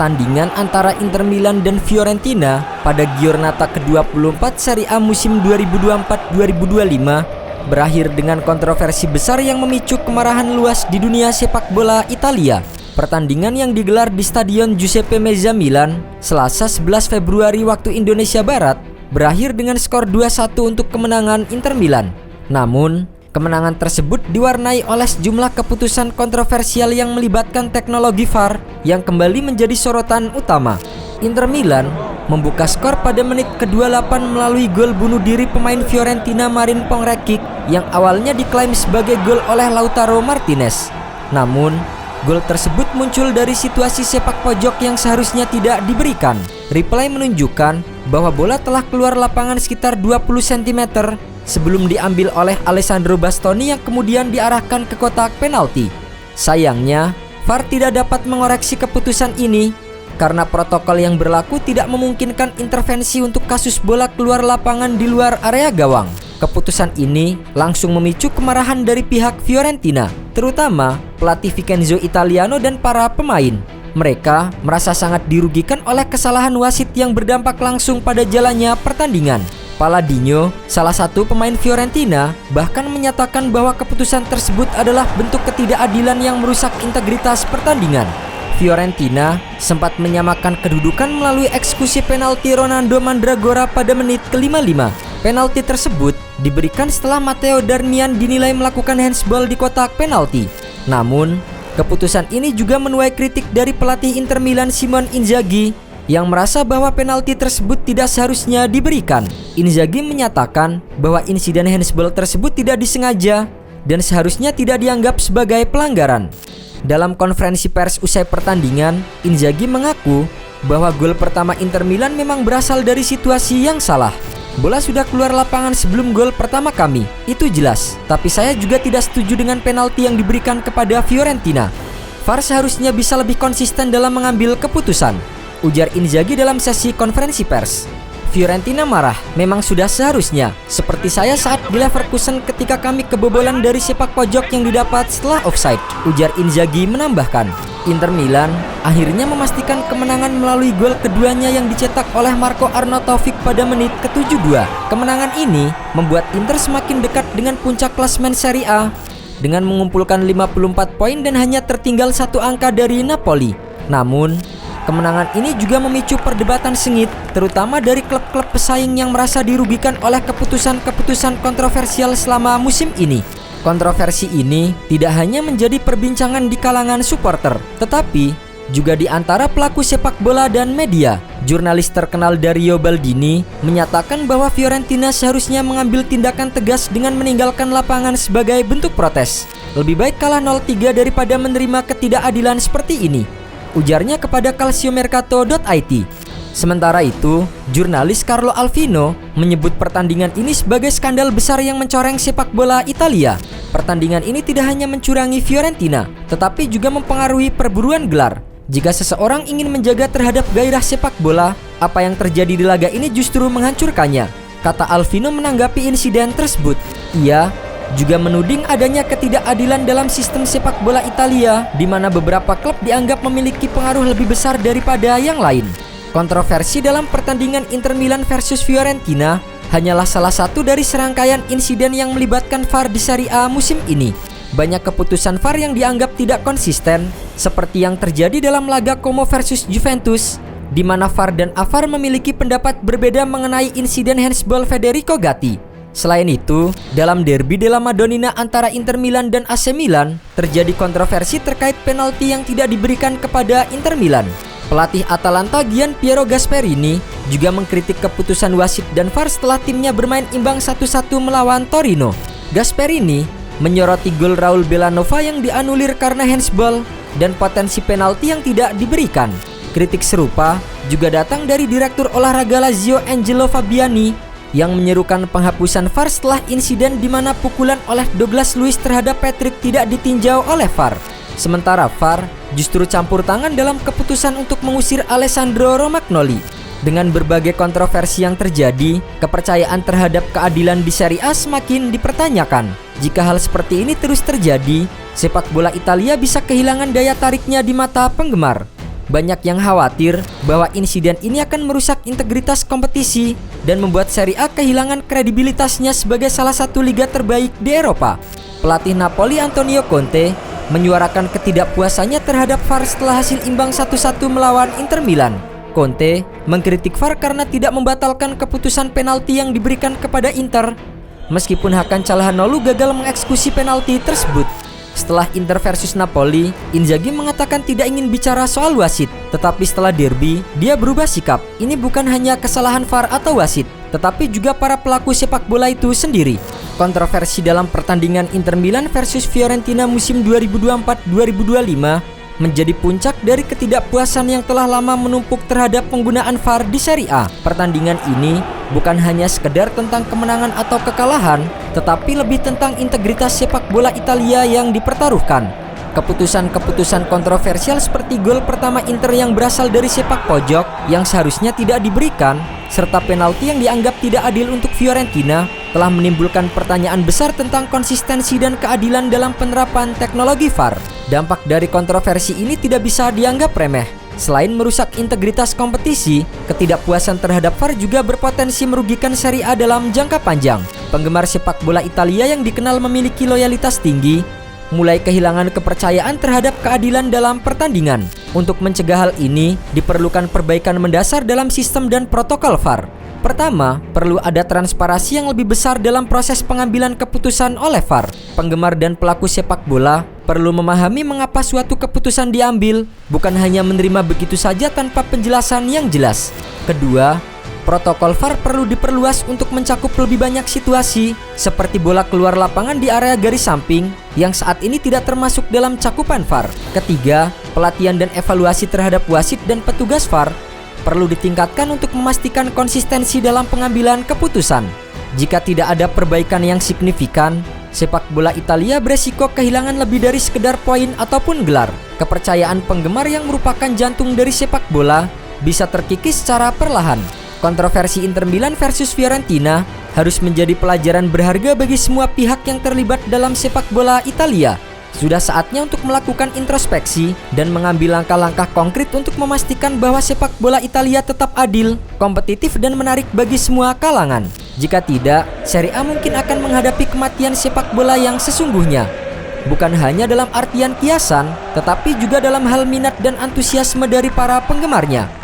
Pertandingan antara Inter Milan dan Fiorentina pada Giornata ke-24 Serie A musim 2024-2025 berakhir dengan kontroversi besar yang memicu kemarahan luas di dunia sepak bola Italia. Pertandingan yang digelar di Stadion Giuseppe Meazza Milan, Selasa 11 Februari waktu Indonesia Barat, berakhir dengan skor 2-1 untuk kemenangan Inter Milan. Namun, kemenangan tersebut diwarnai oleh sejumlah keputusan kontroversial yang melibatkan teknologi VAR yang kembali menjadi sorotan utama. Inter Milan membuka skor pada menit ke-28 melalui gol bunuh diri pemain Fiorentina Marin Pongracic yang awalnya diklaim sebagai gol oleh Lautaro Martinez. Namun, gol tersebut muncul dari situasi sepak pojok yang seharusnya tidak diberikan. Replay menunjukkan bahwa bola telah keluar lapangan sekitar 20 cm sebelum diambil oleh Alessandro Bastoni yang kemudian diarahkan ke kotak penalti. Sayangnya, VAR tidak dapat mengoreksi keputusan ini karena protokol yang berlaku tidak memungkinkan intervensi untuk kasus bola keluar lapangan di luar area gawang. Keputusan ini langsung memicu kemarahan dari pihak Fiorentina, terutama pelatih Vincenzo Italiano dan para pemain. Mereka merasa sangat dirugikan oleh kesalahan wasit yang berdampak langsung pada jalannya pertandingan. Palladino, salah satu pemain Fiorentina, bahkan menyatakan bahwa keputusan tersebut adalah bentuk ketidakadilan yang merusak integritas pertandingan. Fiorentina sempat menyamakan kedudukan melalui eksekusi penalti Ronaldo Mandragora pada menit ke-55. Penalti tersebut diberikan setelah Matteo Darmian dinilai melakukan handsball di kotak penalti. Namun, keputusan ini juga menuai kritik dari pelatih Inter Milan Simone Inzaghi yang merasa bahwa penalti tersebut tidak seharusnya diberikan. Inzaghi menyatakan bahwa insiden handsball tersebut tidak disengaja dan seharusnya tidak dianggap sebagai pelanggaran. Dalam konferensi pers usai pertandingan, Inzaghi mengaku bahwa gol pertama Inter Milan memang berasal dari situasi yang salah. Bola sudah keluar lapangan sebelum gol pertama kami, itu jelas. Tapi saya juga tidak setuju dengan penalti yang diberikan kepada Fiorentina. VAR seharusnya bisa lebih konsisten dalam mengambil keputusan, ujar Inzaghi dalam sesi konferensi pers. Fiorentina marah, memang sudah seharusnya. Seperti saya saat di Leverkusen ketika kami kebobolan dari sepak pojok yang didapat setelah offside, ujar Inzaghi menambahkan. Inter Milan akhirnya memastikan kemenangan melalui gol keduanya yang dicetak oleh Marco Arnautovic pada menit ke-72. Kemenangan ini membuat Inter semakin dekat dengan puncak klasemen Serie A dengan mengumpulkan 54 poin dan hanya tertinggal satu angka dari Napoli. Namun, kemenangan ini juga memicu perdebatan sengit, terutama dari klub-klub pesaing yang merasa dirugikan oleh keputusan-keputusan kontroversial selama musim ini. Kontroversi ini tidak hanya menjadi perbincangan di kalangan supporter, tetapi juga di antara pelaku sepak bola dan media. Jurnalis terkenal Dario Baldini menyatakan bahwa Fiorentina seharusnya mengambil tindakan tegas dengan meninggalkan lapangan sebagai bentuk protes. Lebih baik kalah 0-3 daripada menerima ketidakadilan seperti ini, ujarnya kepada calciomercato.it. Sementara itu, jurnalis Carlo Alvino menyebut pertandingan ini sebagai skandal besar yang mencoreng sepak bola Italia. Pertandingan ini tidak hanya mencurangi Fiorentina, tetapi juga mempengaruhi perburuan gelar. Jika seseorang ingin menjaga terhadap gairah sepak bola, apa yang terjadi di laga ini justru menghancurkannya, kata Alvino menanggapi insiden tersebut. Ia juga menuding adanya ketidakadilan dalam sistem sepak bola Italia, di mana beberapa klub dianggap memiliki pengaruh lebih besar daripada yang lain. Kontroversi dalam pertandingan Inter Milan versus Fiorentina hanyalah salah satu dari serangkaian insiden yang melibatkan VAR di Serie A musim ini. Banyak keputusan VAR yang dianggap tidak konsisten, seperti yang terjadi dalam laga Como versus Juventus, di mana VAR dan AVAR memiliki pendapat berbeda mengenai insiden handsball Federico Gatti. Selain itu, dalam derby della Madonnina antara Inter Milan dan AC Milan, terjadi kontroversi terkait penalti yang tidak diberikan kepada Inter Milan. Pelatih Atalanta Gian Piero Gasperini juga mengkritik keputusan wasit dan VAR setelah timnya bermain imbang 1-1 melawan Torino. Gasperini menyoroti gol Raul Bellanova yang dianulir karena handsball dan potensi penalti yang tidak diberikan. Kritik serupa juga datang dari Direktur Olahraga Lazio Angelo Fabiani yang menyerukan penghapusan VAR setelah insiden di mana pukulan oleh Douglas Luiz terhadap Patrick tidak ditinjau oleh VAR. Sementara VAR justru campur tangan dalam keputusan untuk mengusir Alessandro Romagnoli. Dengan berbagai kontroversi yang terjadi, kepercayaan terhadap keadilan di Serie A semakin dipertanyakan. Jika hal seperti ini terus terjadi, sepak bola Italia bisa kehilangan daya tariknya di mata penggemar. Banyak yang khawatir bahwa insiden ini akan merusak integritas kompetisi dan membuat Serie A kehilangan kredibilitasnya sebagai salah satu liga terbaik di Eropa. Pelatih Napoli Antonio Conte menyuarakan ketidakpuasannya terhadap VAR setelah hasil imbang 1-1 melawan Inter Milan. Conte mengkritik VAR karena tidak membatalkan keputusan penalti yang diberikan kepada Inter, meskipun Hakan Calhanoglu gagal mengeksekusi penalti tersebut. Setelah Inter versus Napoli, Inzaghi mengatakan tidak ingin bicara soal wasit, tetapi setelah derby, dia berubah sikap. Ini bukan hanya kesalahan VAR atau wasit, tetapi juga para pelaku sepak bola itu sendiri. Kontroversi dalam pertandingan Inter Milan versus Fiorentina musim 2024-2025 menjadi puncak dari ketidakpuasan yang telah lama menumpuk terhadap penggunaan VAR di Serie A. Pertandingan ini bukan hanya sekedar tentang kemenangan atau kekalahan, tetapi lebih tentang integritas sepak bola Italia yang dipertaruhkan. Keputusan-keputusan kontroversial seperti gol pertama Inter yang berasal dari sepak pojok yang seharusnya tidak diberikan, serta penalti yang dianggap tidak adil untuk Fiorentina telah menimbulkan pertanyaan besar tentang konsistensi dan keadilan dalam penerapan teknologi VAR. Dampak dari kontroversi ini tidak bisa dianggap remeh. Selain merusak integritas kompetisi, ketidakpuasan terhadap VAR juga berpotensi merugikan Serie A dalam jangka panjang. Penggemar sepak bola Italia yang dikenal memiliki loyalitas tinggi mulai kehilangan kepercayaan terhadap keadilan dalam pertandingan. Untuk mencegah hal ini, diperlukan perbaikan mendasar dalam sistem dan protokol VAR. Pertama, perlu ada transparansi yang lebih besar dalam proses pengambilan keputusan oleh VAR. Penggemar dan pelaku sepak bola perlu memahami mengapa suatu keputusan diambil, bukan hanya menerima begitu saja tanpa penjelasan yang jelas. Kedua, protokol VAR perlu diperluas untuk mencakup lebih banyak situasi, seperti bola keluar lapangan di area garis samping, yang saat ini tidak termasuk dalam cakupan VAR. Ketiga, pelatihan dan evaluasi terhadap wasit dan petugas VAR perlu ditingkatkan untuk memastikan konsistensi dalam pengambilan keputusan. Jika tidak ada perbaikan yang signifikan, sepak bola Italia beresiko kehilangan lebih dari sekedar poin ataupun gelar. Kepercayaan penggemar yang merupakan jantung dari sepak bola bisa terkikis secara perlahan. Kontroversi Inter Milan versus Fiorentina harus menjadi pelajaran berharga bagi semua pihak yang terlibat dalam sepak bola Italia. Sudah saatnya untuk melakukan introspeksi dan mengambil langkah-langkah konkret untuk memastikan bahwa sepak bola Italia tetap adil, kompetitif, dan menarik bagi semua kalangan. Jika tidak, Serie A mungkin akan menghadapi kematian sepak bola yang sesungguhnya. Bukan hanya dalam artian kiasan, tetapi juga dalam hal minat dan antusiasme dari para penggemarnya.